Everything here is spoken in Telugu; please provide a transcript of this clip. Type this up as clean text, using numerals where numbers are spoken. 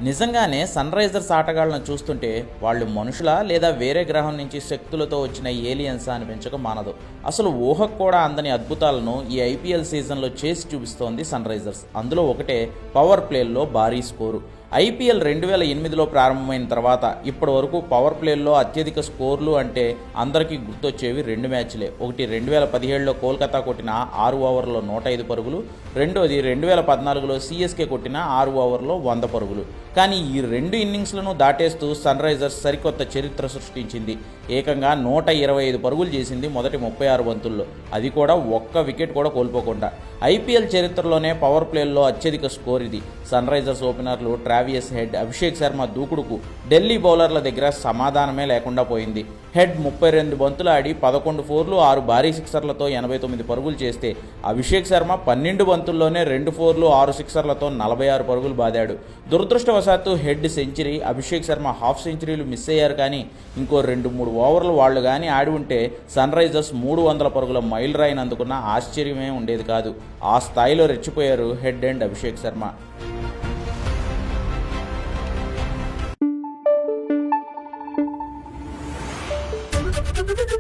నిజంగానే సన్ రైజర్స్ ఆటగాళ్లను చూస్తుంటే వాళ్ళు మనుషులా లేదా వేరే గ్రహం నుంచి శక్తులతో వచ్చిన ఏలియన్సా అనిపించక మానదు. అసలు ఊహకు కూడా అందని అద్భుతాలను ఈ ఐపీఎల్ సీజన్లో చేసి చూపిస్తోంది సన్ రైజర్స్. అందులో ఒకటే పవర్ ప్లేల్లో భారీ స్కోరు. ఐపీఎల్ 2008లో ప్రారంభమైన తర్వాత ఇప్పటి వరకు పవర్ ప్లేల్లో అత్యధిక స్కోర్లు అంటే అందరికీ గుర్తొచ్చేవి 2 మ్యాచ్లే. ఒకటి 2017లో కోల్కతా కొట్టిన 6 ఓవర్లలో 105 పరుగులు, రెండోది 2014లో సిఎస్కే కొట్టిన 6 ఓవర్లో 100 పరుగులు. కానీ ఈ 2 ఇన్నింగ్స్లను దాటేస్తూ సన్ రైజర్స్ సరికొత్త చరిత్ర సృష్టించింది. ఏకంగా 125 పరుగులు చేసింది మొదటి 36 బంతుల్లో, అది కూడా ఒక్క వికెట్ కూడా కోల్పోకుండా. ఐపీఎల్ చరిత్రలోనే పవర్ ప్లేల్లో అత్యధిక స్కోర్ ఇది. సన్ రైజర్స్ ఓపెనర్లు ట్రావియస్ హెడ్, అభిషేక్ శర్మ దూకుడుకు ఢిల్లీ బౌలర్ల దగ్గర సమాధానమే లేకుండా పోయింది. హెడ్ 32 బంతులు ఆడి 11 ఫోర్లు 6 భారీ సిక్సర్లతో 89 పరుగులు చేస్తే అభిషేక్ శర్మ 12 బంతుల్లోనే 2 ఫోర్లు 6 సిక్సర్లతో 46 పరుగులు బాదాడు. దురదృష్టవశాత్తు head century, Abhishek Sharma half సెంచరీలు మిస్ అయ్యారు. కానీ ఇంకో 2-3 ఓవర్లు వాళ్ళు కానీ ఆడి ఉంటే సన్ రైజర్స్ 300 పరుగుల మైల్ రాయిని అందుకున్న ఆశ్చర్యమే ఉండేది కాదు. ఆ స్థాయిలో రెచ్చిపోయారు Head and Abhishek Sharma. Thank you.